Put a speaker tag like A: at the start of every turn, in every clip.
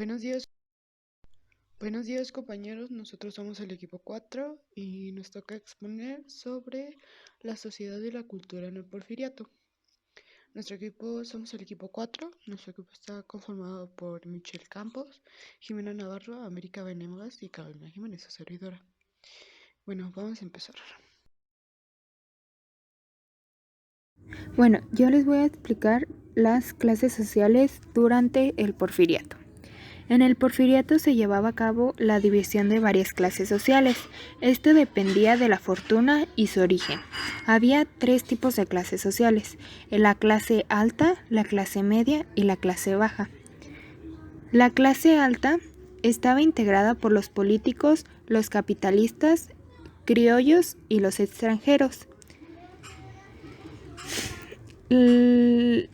A: Buenos días, buenos días compañeros, nosotros somos el equipo 4 y nos toca exponer sobre la sociedad y la cultura en el Porfiriato. Nuestro equipo somos el equipo 4, nuestro equipo está conformado por Michelle Campos, Jimena Navarro, América Venegas y Carolina Jiménez, su servidora. Bueno, vamos a empezar.
B: Bueno, yo les voy a explicar las clases sociales durante el Porfiriato. En el Porfiriato se llevaba a cabo la división de varias clases sociales. Esto dependía de la fortuna y su origen. Había 3 tipos de clases sociales: la clase alta, la clase media y la clase baja. La clase alta estaba integrada por los políticos, los capitalistas, criollos y los extranjeros.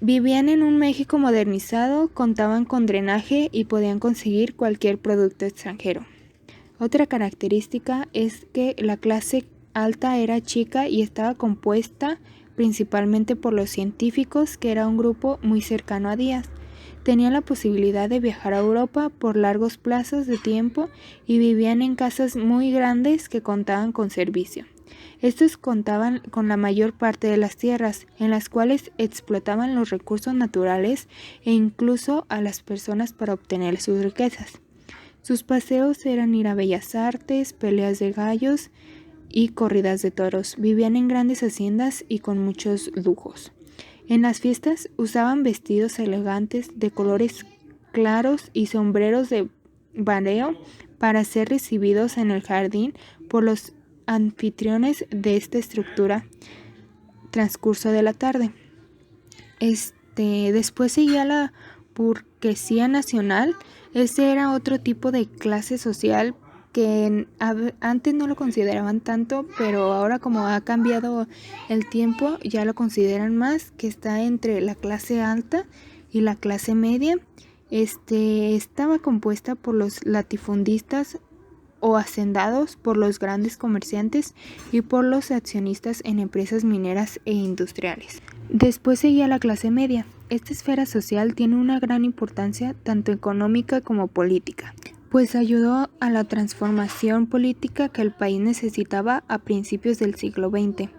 B: Vivían en un México modernizado, contaban con drenaje y podían conseguir cualquier producto extranjero. Otra característica es que la clase alta era chica y estaba compuesta principalmente por los científicos, que era un grupo muy cercano a Díaz. Tenían la posibilidad de viajar a Europa por largos plazos de tiempo y vivían en casas muy grandes que contaban con servicio. Estos contaban con la mayor parte de las tierras, en las cuales explotaban los recursos naturales e incluso a las personas para obtener sus riquezas. Sus paseos eran ir a bellas artes, peleas de gallos y corridas de toros. Vivían en grandes haciendas y con muchos lujos. En las fiestas usaban vestidos elegantes de colores claros y sombreros de bareo para ser recibidos en el jardín por los anfitriones de esta estructura transcurso de la tarde. Después seguía la burguesía nacional. Ese era otro tipo de clase social que antes no lo consideraban tanto, pero ahora como ha cambiado el tiempo ya lo consideran más, que está entre la clase alta y la clase media. Estaba compuesta por los latifundistas o hacendados, por los grandes comerciantes y por los accionistas en empresas mineras e industriales. Después seguía la clase media. Esta esfera social tiene una gran importancia tanto económica como política, pues ayudó a la transformación política que el país necesitaba a principios del siglo XX.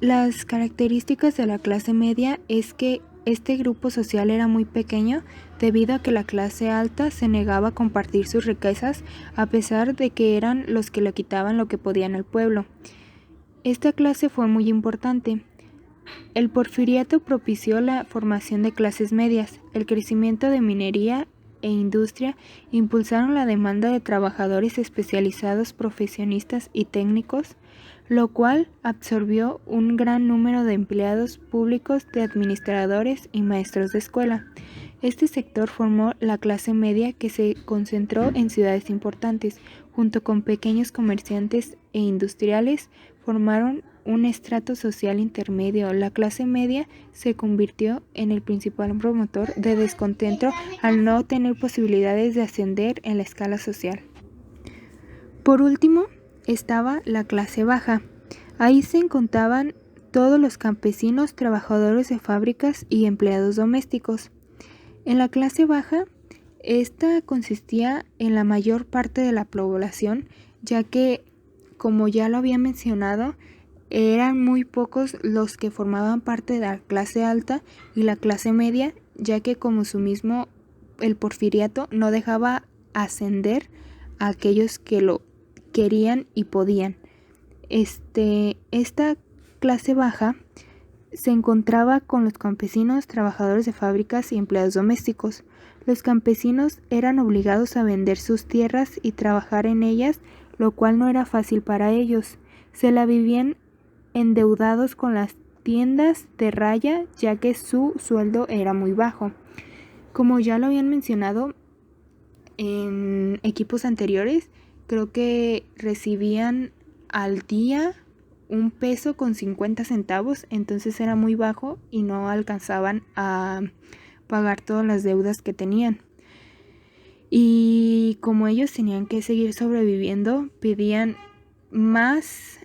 B: Las características de la clase media es que este grupo social era muy pequeño debido a que la clase alta se negaba a compartir sus riquezas a pesar de que eran los que le quitaban lo que podían al pueblo. Esta clase fue muy importante. El Porfiriato propició la formación de clases medias. El crecimiento de minería e industria impulsaron la demanda de trabajadores especializados, profesionistas y técnicos, lo cual absorbió un gran número de empleados públicos, de administradores y maestros de escuela. Este sector formó la clase media, que se concentró en ciudades importantes. Junto con pequeños comerciantes e industriales, formaron un estrato social intermedio. La clase media se convirtió en el principal promotor de descontento al no tener posibilidades de ascender en la escala social. Por último, estaba la clase baja. Ahí se encontraban todos los campesinos, trabajadores de fábricas y empleados domésticos. En la clase baja, esta consistía en la mayor parte de la población, ya que, como ya lo había mencionado, eran muy pocos los que formaban parte de la clase alta y la clase media, ya que como su mismo el Porfiriato no dejaba ascender a aquellos que lo querían y podían. Esta clase baja se encontraba con los campesinos, trabajadores de fábricas y empleados domésticos. Los campesinos eran obligados a vender sus tierras y trabajar en ellas, lo cual no era fácil para ellos. Se la vivían endeudados con las tiendas de raya, ya que su sueldo era muy bajo. Como ya lo habían mencionado en equipos anteriores, creo que recibían al día 1.50 pesos, entonces era muy bajo y no alcanzaban a pagar todas las deudas que tenían. Y como ellos tenían que seguir sobreviviendo, pedían más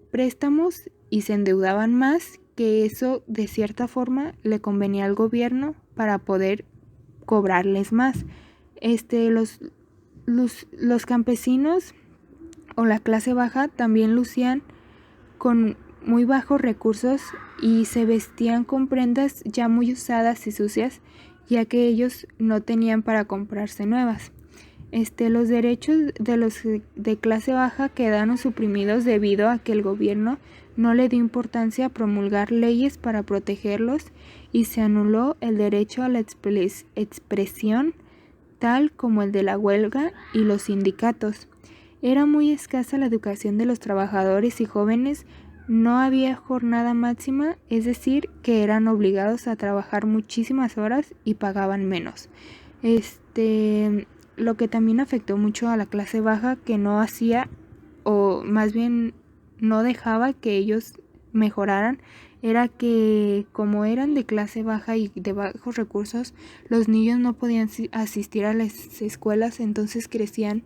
B: préstamos y se endeudaban más, que eso de cierta forma le convenía al gobierno para poder cobrarles más. Los campesinos o la clase baja también lucían con muy bajos recursos y se vestían con prendas ya muy usadas y sucias, ya que ellos no tenían para comprarse nuevas. Los derechos de los de clase baja quedaron suprimidos debido a que el gobierno no le dio importancia a promulgar leyes para protegerlos y se anuló el derecho a la expresión tal como el de la huelga y los sindicatos. Era muy escasa la educación de los trabajadores y jóvenes, no había jornada máxima, es decir, que eran obligados a trabajar muchísimas horas y pagaban menos. Lo que también afectó mucho a la clase baja, que no hacía, o más bien no dejaba que ellos mejoraran, era que como eran de clase baja y de bajos recursos, los niños no podían asistir a las escuelas, entonces crecían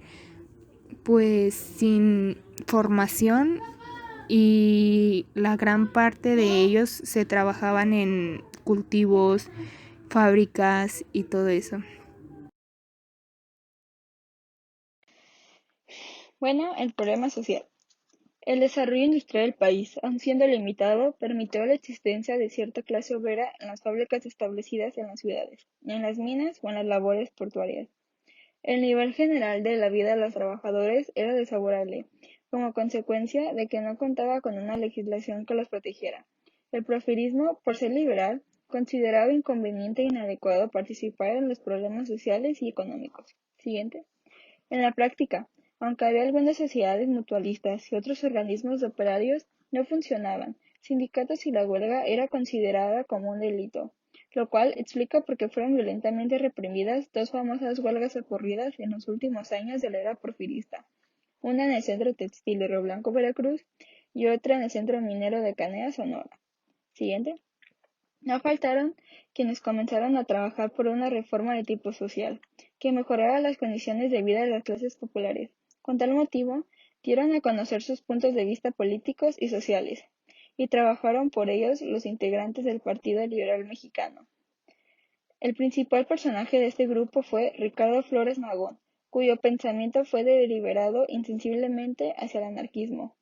B: pues sin formación y la gran parte de ellos se trabajaban en cultivos, fábricas y todo eso.
C: Bueno, el problema social. El desarrollo industrial del país, aun siendo limitado, permitió la existencia de cierta clase obrera en las fábricas establecidas en las ciudades, en las minas o en las labores portuarias. El nivel general de la vida de los trabajadores era desfavorable, como consecuencia de que no contaba con una legislación que los protegiera. El porfirismo, por ser liberal, consideraba inconveniente e inadecuado participar en los problemas sociales y económicos. Siguiente. En la práctica, aunque había algunas sociedades mutualistas y otros organismos de operarios, no funcionaban. Sindicatos y la huelga era considerada como un delito, lo cual explica por qué fueron violentamente reprimidas dos famosas huelgas ocurridas en los últimos años de la era porfirista, una en el Centro Textil de Río Blanco, Veracruz, y otra en el Centro Minero de Canea, Sonora. Siguiente. No faltaron quienes comenzaron a trabajar por una reforma de tipo social, que mejorara las condiciones de vida de las clases populares. Con tal motivo, dieron a conocer sus puntos de vista políticos y sociales, y trabajaron por ellos los integrantes del Partido Liberal Mexicano. El principal personaje de este grupo fue Ricardo Flores Magón, cuyo pensamiento fue deliberado insensiblemente hacia el anarquismo,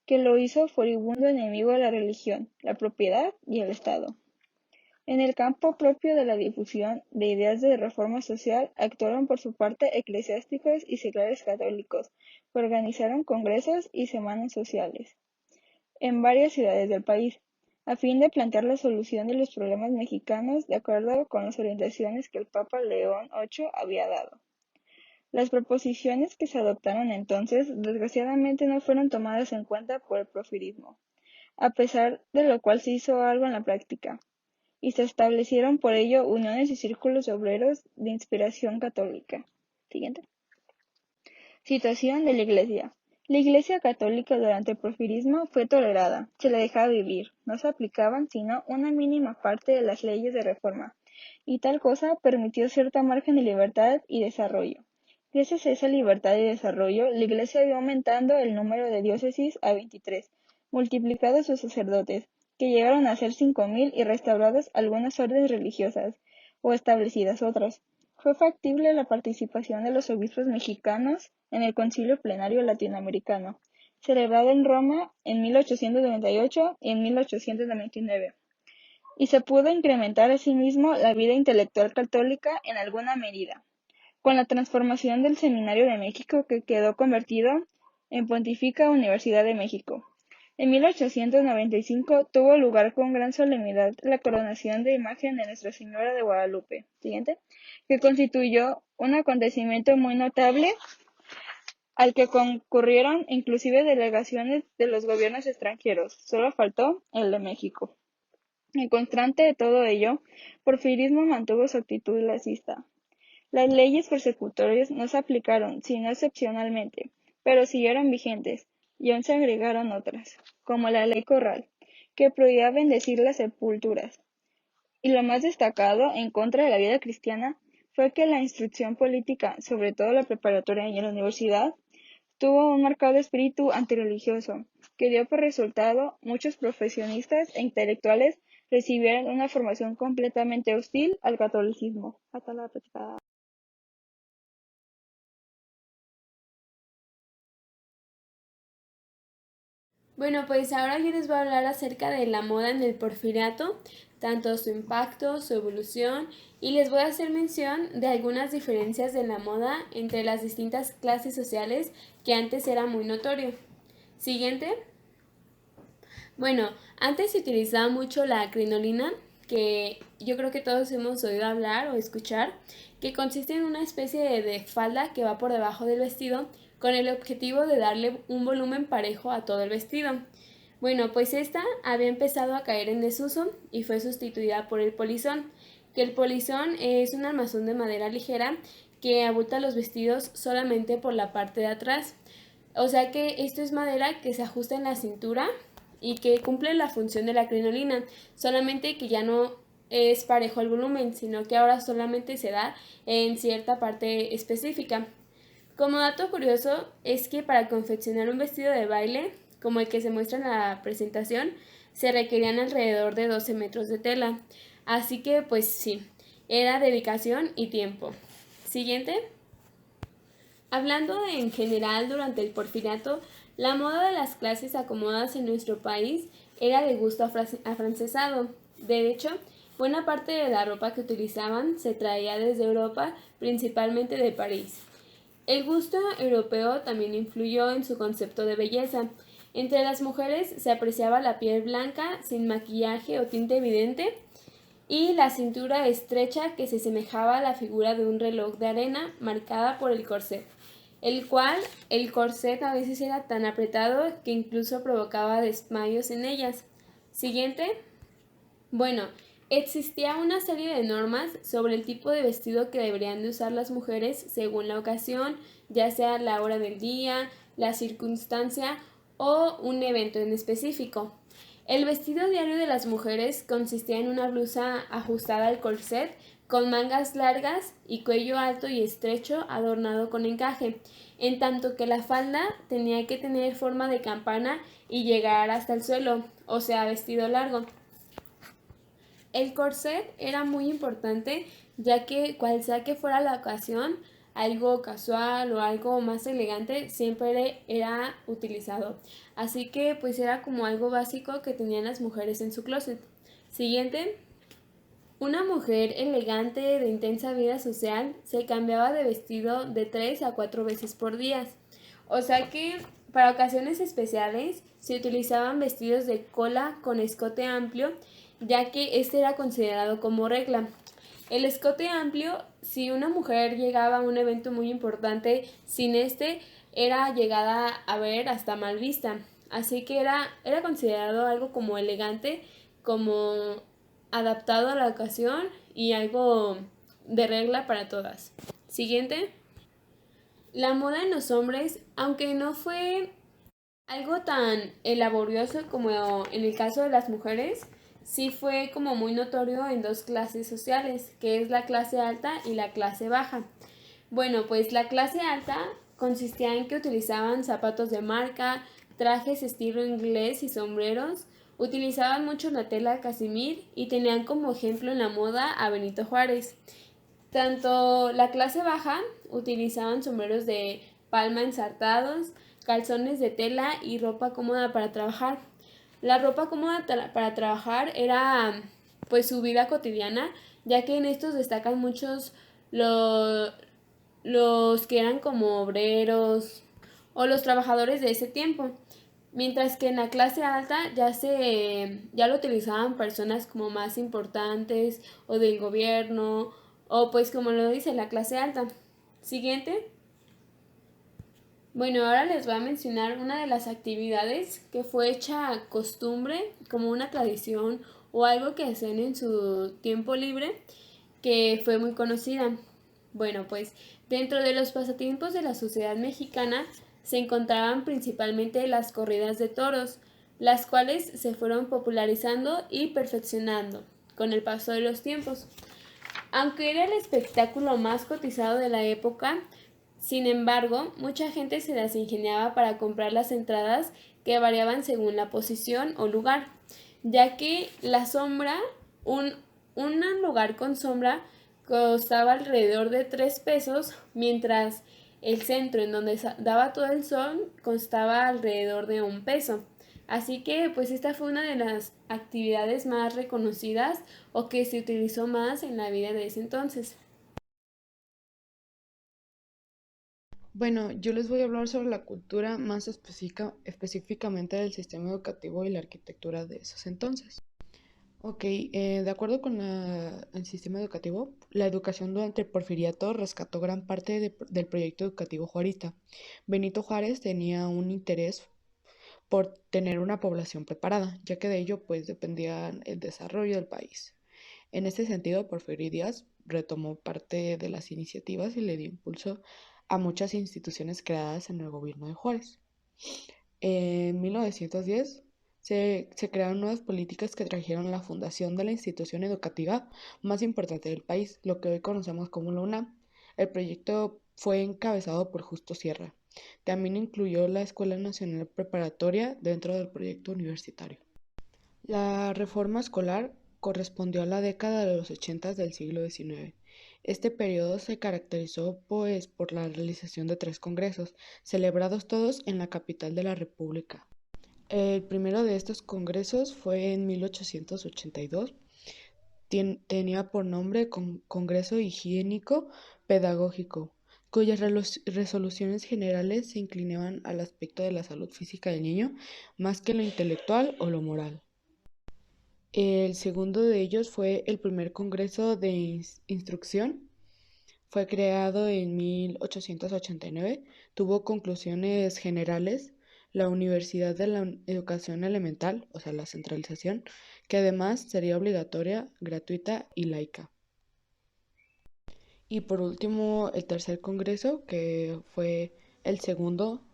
C: que lo hizo furibundo enemigo de la religión, la propiedad y el Estado. En el campo propio de la difusión de ideas de reforma social actuaron por su parte eclesiásticos y seglares católicos, que organizaron congresos y semanas sociales en varias ciudades del país, a fin de plantear la solución de los problemas mexicanos de acuerdo con las orientaciones que el Papa León VIII había dado. Las proposiciones que se adoptaron entonces, desgraciadamente, no fueron tomadas en cuenta por el porfirismo, a pesar de lo cual se hizo algo en la práctica y se establecieron por ello uniones y círculos obreros de inspiración católica. Siguiente. Situación de la Iglesia. La Iglesia católica durante el porfirismo fue tolerada, se la dejaba vivir, no se aplicaban sino una mínima parte de las leyes de reforma, y tal cosa permitió cierto margen de libertad y desarrollo. Gracias a esa libertad y desarrollo, la Iglesia vio aumentando el número de diócesis a 23, multiplicados sus sacerdotes, que llegaron a ser 5.000 y restauradas algunas órdenes religiosas, o establecidas otras. Fue factible la participación de los obispos mexicanos en el Concilio Plenario Latinoamericano, celebrado en Roma en 1898 y en 1899, y se pudo incrementar asimismo la vida intelectual católica en alguna medida, con la transformación del Seminario de México, que quedó convertido en Pontificia Universidad de México. En 1895 tuvo lugar con gran solemnidad la coronación de imagen de Nuestra Señora de Guadalupe, siguiente, que constituyó un acontecimiento muy notable al que concurrieron inclusive delegaciones de los gobiernos extranjeros. Solo faltó el de México. En contraste de todo ello, Porfirismo mantuvo su actitud lacista. Las leyes persecutorias no se aplicaron, sino excepcionalmente, pero siguieron vigentes, y aún se agregaron otras, como la Ley Corral, que prohibía bendecir las sepulturas. Y lo más destacado en contra de la vida cristiana fue que la instrucción política, sobre todo la preparatoria y en la universidad, tuvo un marcado espíritu antirreligioso, que dio por resultado muchos profesionistas e intelectuales recibieron una formación completamente hostil al catolicismo. Hasta la próxima.
D: Bueno, pues ahora yo les voy a hablar acerca de la moda en el Porfiriato, tanto su impacto, su evolución, y les voy a hacer mención de algunas diferencias de la moda entre las distintas clases sociales que antes era muy notorio. Siguiente. Bueno, antes se utilizaba mucho la crinolina, que yo creo que todos hemos oído hablar o escuchar, que consiste en una especie de falda que va por debajo del vestido con el objetivo de darle un volumen parejo a todo el vestido. Bueno, pues esta había empezado a caer en desuso y fue sustituida por el polizón, que el polizón es un armazón de madera ligera que abulta los vestidos solamente por la parte de atrás. O sea que esto es madera que se ajusta en la cintura y que cumple la función de la crinolina, solamente que ya no es parejo al volumen, sino que ahora solamente se da en cierta parte específica. Como dato curioso es que para confeccionar un vestido de baile, como el que se muestra en la presentación, se requerían alrededor de 12 metros de tela. Así que pues sí, era dedicación y tiempo. Siguiente. Hablando en general durante el Porfiriato, la moda de las clases acomodadas en nuestro país era de gusto afrancesado. De hecho, buena parte de la ropa que utilizaban se traía desde Europa, principalmente de París. El gusto europeo también influyó en su concepto de belleza. Entre las mujeres se apreciaba la piel blanca, sin maquillaje o tinte evidente, y la cintura estrecha que se semejaba a la figura de un reloj de arena marcada por el corset, el cual el corset a veces era tan apretado que incluso provocaba desmayos en ellas. Siguiente. Bueno, existía una serie de normas sobre el tipo de vestido que deberían de usar las mujeres según la ocasión, ya sea la hora del día, la circunstancia o un evento en específico. El vestido diario de las mujeres consistía en una blusa ajustada al corset, con mangas largas y cuello alto y estrecho adornado con encaje, en tanto que la falda tenía que tener forma de campana y llegar hasta el suelo, o sea, vestido largo. El corset era muy importante, ya que cual sea que fuera la ocasión, algo casual o algo más elegante siempre era utilizado. Así que pues era como algo básico que tenían las mujeres en su closet. Siguiente. Una mujer elegante de intensa vida social se cambiaba de vestido de 3 a 4 veces por día. O sea que para ocasiones especiales se utilizaban vestidos de cola con escote amplio, ya que este era considerado como regla. El escote amplio, si una mujer llegaba a un evento muy importante sin este, era llegada a ver hasta mal vista. Así que era considerado algo como elegante, como adaptado a la ocasión y algo de regla para todas. Siguiente. La moda en los hombres, aunque no fue algo tan laborioso como en el caso de las mujeres, sí fue como muy notorio en dos clases sociales, que es la clase alta y la clase baja. Bueno, pues la clase alta consistía en que utilizaban zapatos de marca, trajes estilo inglés y sombreros, utilizaban mucho la tela casimir y tenían como ejemplo en la moda a Benito Juárez. Tanto la clase baja utilizaban sombreros de palma ensartados, calzones de tela y ropa cómoda para trabajar. La ropa cómoda para trabajar era pues su vida cotidiana, ya que en estos destacan muchos los que eran como obreros o los trabajadores de ese tiempo. Mientras que en la clase alta ya lo utilizaban personas como más importantes o del gobierno o pues como lo dice la clase alta. Siguiente. Bueno, ahora les voy a mencionar una de las actividades que fue hecha costumbre, como una tradición o algo que hacían en su tiempo libre, que fue muy conocida. Bueno, pues dentro de los pasatiempos de la sociedad mexicana se encontraban principalmente las corridas de toros, las cuales se fueron popularizando y perfeccionando con el paso de los tiempos. Aunque era el espectáculo más cotizado de la época, sin embargo, mucha gente se las ingeniaba para comprar las entradas que variaban según la posición o lugar, ya que la sombra, un lugar con sombra costaba alrededor de 3 pesos, mientras el centro en donde daba todo el sol costaba alrededor de 1 peso. Así que pues esta fue una de las actividades más reconocidas o que se utilizó más en la vida de ese entonces.
A: Bueno, yo les voy a hablar sobre la cultura más específicamente del sistema educativo y la arquitectura de esos entonces. Ok, de acuerdo con el sistema educativo, la educación durante el Porfiriato rescató gran parte del proyecto educativo juarista. Benito Juárez tenía un interés por tener una población preparada, ya que de ello pues dependía el desarrollo del país. En este sentido, Porfirio Díaz retomó parte de las iniciativas y le dio impulso a muchas instituciones creadas en el gobierno de Juárez. En 1910 se crearon nuevas políticas que trajeron la fundación de la institución educativa más importante del país, lo que hoy conocemos como la UNAM. El proyecto fue encabezado por Justo Sierra. También incluyó la Escuela Nacional Preparatoria dentro del proyecto universitario. La reforma escolar correspondió a la década de los 80 del siglo XIX. Este periodo se caracterizó pues por la realización de 3 congresos, celebrados todos en la capital de la República. El primero de estos congresos fue en 1882. Tenía por nombre Congreso Higiénico Pedagógico, cuyas resoluciones generales se inclinaban al aspecto de la salud física del niño más que lo intelectual o lo moral. El segundo de ellos fue el primer Congreso de Instrucción. Fue creado en 1889. Tuvo conclusiones generales. La Universidad de la Educación Elemental, o sea, la centralización, que además sería obligatoria, gratuita y laica. Y por último, el tercer congreso, que fue el segundo,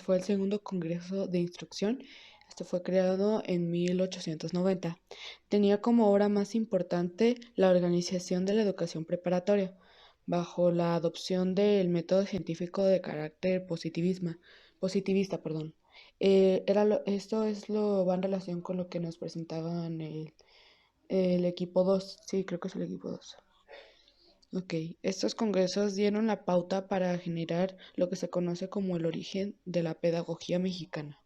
A: fue el segundo congreso de instrucción. Este fue creado en 1890. Tenía como obra más importante la organización de la educación preparatoria, bajo la adopción del método científico de carácter positivista, perdón. Esto va en relación con lo que nos presentaban el equipo 2. Sí, creo que es el equipo 2. Ok, estos congresos dieron la pauta para generar lo que se conoce como el origen de la pedagogía mexicana.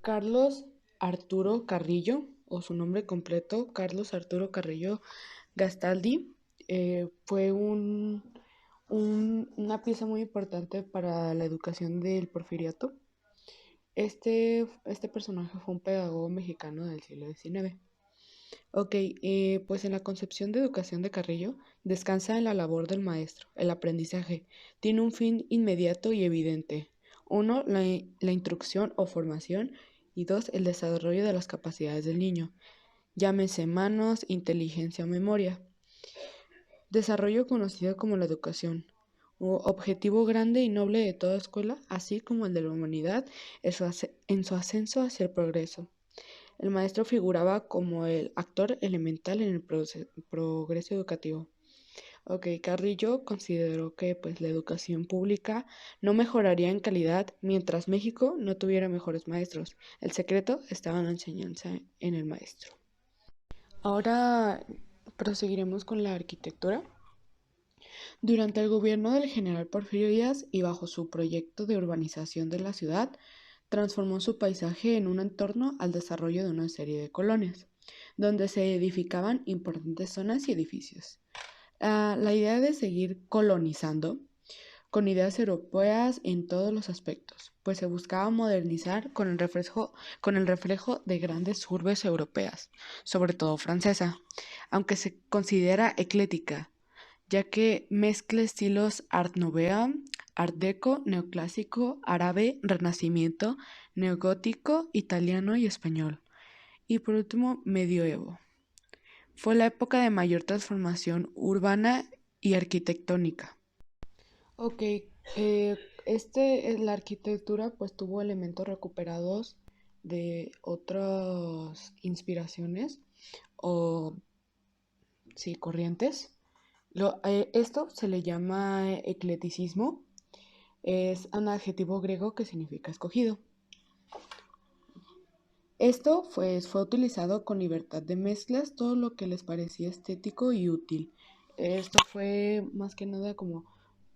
A: Carlos Arturo Carrillo, o su nombre completo, Carlos Arturo Carrillo Gastaldi, fue una pieza muy importante para la educación del porfiriato. Este personaje fue un pedagogo mexicano del siglo XIX. Ok, pues en la concepción de educación de Carrillo descansa en la labor del maestro. El aprendizaje tiene un fin inmediato y evidente. Uno, la instrucción o formación, y dos, el desarrollo de las capacidades del niño. Llámese manos, inteligencia o memoria. Desarrollo conocido como la educación. Objetivo grande y noble de toda escuela, así como el de la humanidad en su ascenso hacia el progreso. El maestro figuraba como el actor elemental en el progreso educativo. Ok, Carrillo consideró que pues, la educación pública no mejoraría en calidad mientras México no tuviera mejores maestros. El secreto estaba en la enseñanza en el maestro. Ahora proseguiremos con la arquitectura. Durante el gobierno del general Porfirio Díaz y bajo su proyecto de urbanización de la ciudad, transformó su paisaje en un entorno al desarrollo de una serie de colonias, donde se edificaban importantes zonas y edificios. La idea de seguir colonizando con ideas europeas en todos los aspectos, pues se buscaba modernizar con el reflejo de grandes urbes europeas, sobre todo francesa, aunque se considera eclética, ya que mezcla estilos Art Nouveau, Art Deco, Neoclásico, Árabe, Renacimiento, Neogótico, Italiano y Español. Y por último, Medioevo. Fue la época de mayor transformación urbana y arquitectónica. Ok, la arquitectura pues tuvo elementos recuperados de otras inspiraciones o sí, corrientes. Esto se le llama eclecticismo, es un adjetivo griego que significa escogido. Esto pues, fue utilizado con libertad de mezclas, todo lo que les parecía estético y útil. Esto fue más que nada como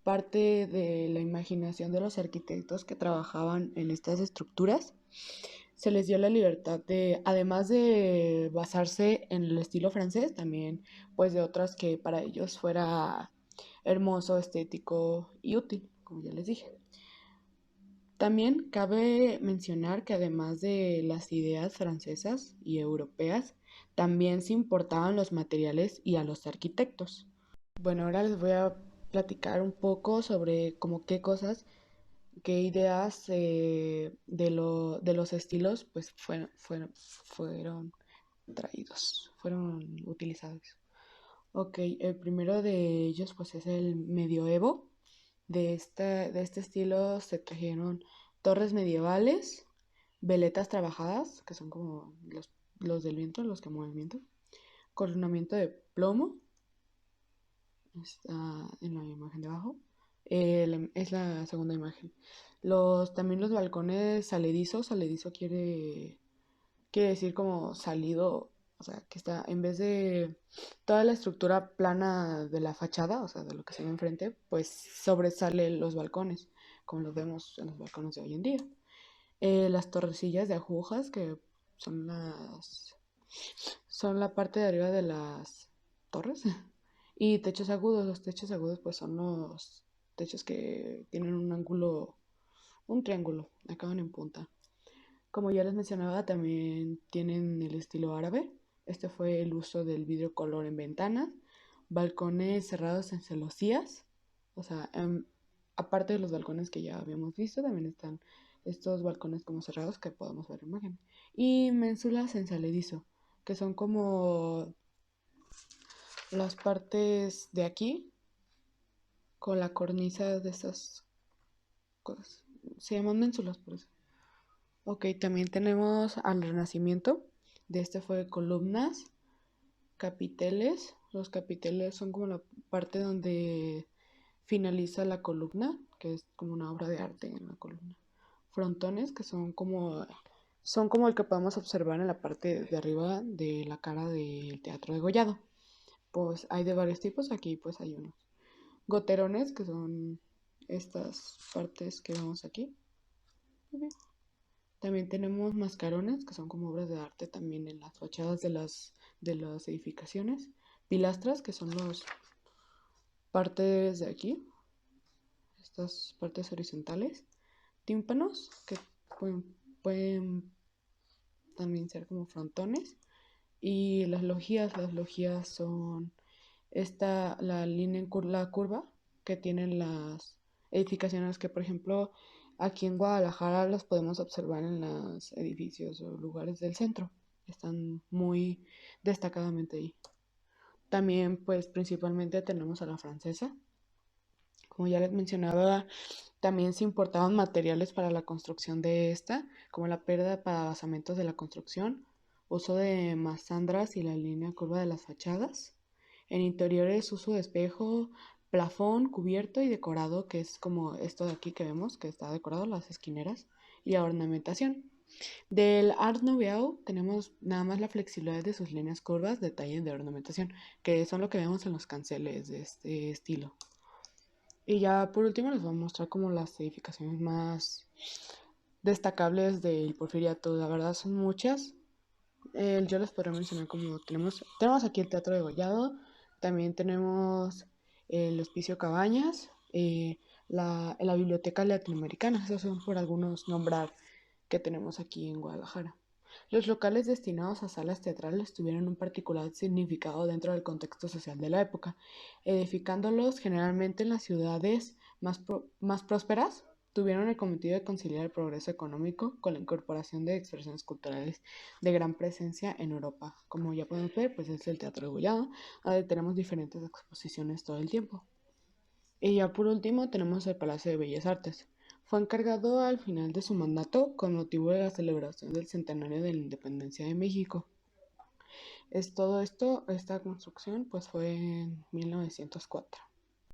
A: parte de la imaginación de los arquitectos que trabajaban en estas estructuras. se les dio la libertad de, además de basarse en el estilo francés, también pues de otras que para ellos fuera hermoso, estético y útil, como ya les dije. También cabe mencionar que además de las ideas francesas y europeas, también se importaban los materiales y a los arquitectos. Bueno, ahora les voy a platicar un poco sobre como qué cosas, qué ideas de los estilos pues fueron traídos, fueron utilizados. Ok, el primero de ellos pues es el medioevo. De este estilo se trajeron torres medievales, veletas trabajadas, que son como los del viento, los que mueven el viento, coronamiento de plomo, está en la imagen de abajo, es la segunda imagen. También los balcones saledizos, saledizo quiere decir como salido, o sea, que está, en vez de toda la estructura plana de la fachada, o sea, de lo que se ve enfrente, pues sobresalen los balcones, como los vemos en los balcones de hoy en día. Las torrecillas de agujas, que son son la parte de arriba de las torres. Y techos agudos, los techos agudos pues son los techos que tienen un ángulo, un triángulo, acaban en punta. Como ya les mencionaba, también tienen el estilo árabe. Este fue el uso del vidrio color en ventanas, balcones cerrados en celosías. O sea, aparte de los balcones que ya habíamos visto, también están estos balcones como cerrados que podemos ver en imagen. Y ménsulas en saledizo, que son como las partes de aquí con la cornisa de estas cosas. Se llaman ménsulas por eso. Ok, también tenemos al Renacimiento. De este fue columnas, capiteles. Los capiteles son como la parte donde finaliza la columna, que es como una obra de arte en la columna. Frontones, que son como el que podemos observar en la parte de arriba de la cara del teatro degollado. Pues hay de varios tipos, aquí pues hay unos. Goterones, que son estas partes que vemos aquí. Ok. También tenemos mascarones, que son como obras de arte también en las fachadas de las edificaciones. Pilastras, que son las partes de aquí, estas partes horizontales. Tímpanos, que pueden también ser como frontones. Y las logías son la línea la curva que tienen las edificaciones que, por ejemplo, aquí en Guadalajara las podemos observar en los edificios o lugares del centro. Están muy destacadamente ahí. También, pues, principalmente tenemos a la francesa. Como ya les mencionaba, también se importaban materiales para la construcción de esta, como la pérdida para basamentos de la construcción, uso de masandras y la línea curva de las fachadas. En interiores, uso de espejo, plafón, cubierto y decorado, que es como esto de aquí que vemos, que está decorado, las esquineras, y la ornamentación. Del Art Nouveau tenemos nada más la flexibilidad de sus líneas curvas, detalles de ornamentación, que son lo que vemos en los canceles de este estilo. Y ya por último les voy a mostrar como las edificaciones más destacables del Porfiriato. La verdad son muchas. Yo les podría mencionar como tenemos aquí el Teatro de Gollado, también tenemos el Hospicio Cabañas, la Biblioteca Latinoamericana, esos son por algunos nombrar que tenemos aquí en Guadalajara. Los locales destinados a salas teatrales tuvieron un particular significado dentro del contexto social de la época, edificándolos generalmente en las ciudades más prósperas. Tuvieron el cometido de conciliar el progreso económico con la incorporación de expresiones culturales de gran presencia en Europa. Como ya podemos ver, pues es el Teatro de Gollado, donde tenemos diferentes exposiciones todo el tiempo. Y ya por último tenemos el Palacio de Bellas Artes. Fue encargado al final de su mandato con motivo de la celebración del centenario de la independencia de México. Todo esto, esta construcción, pues fue en 1904.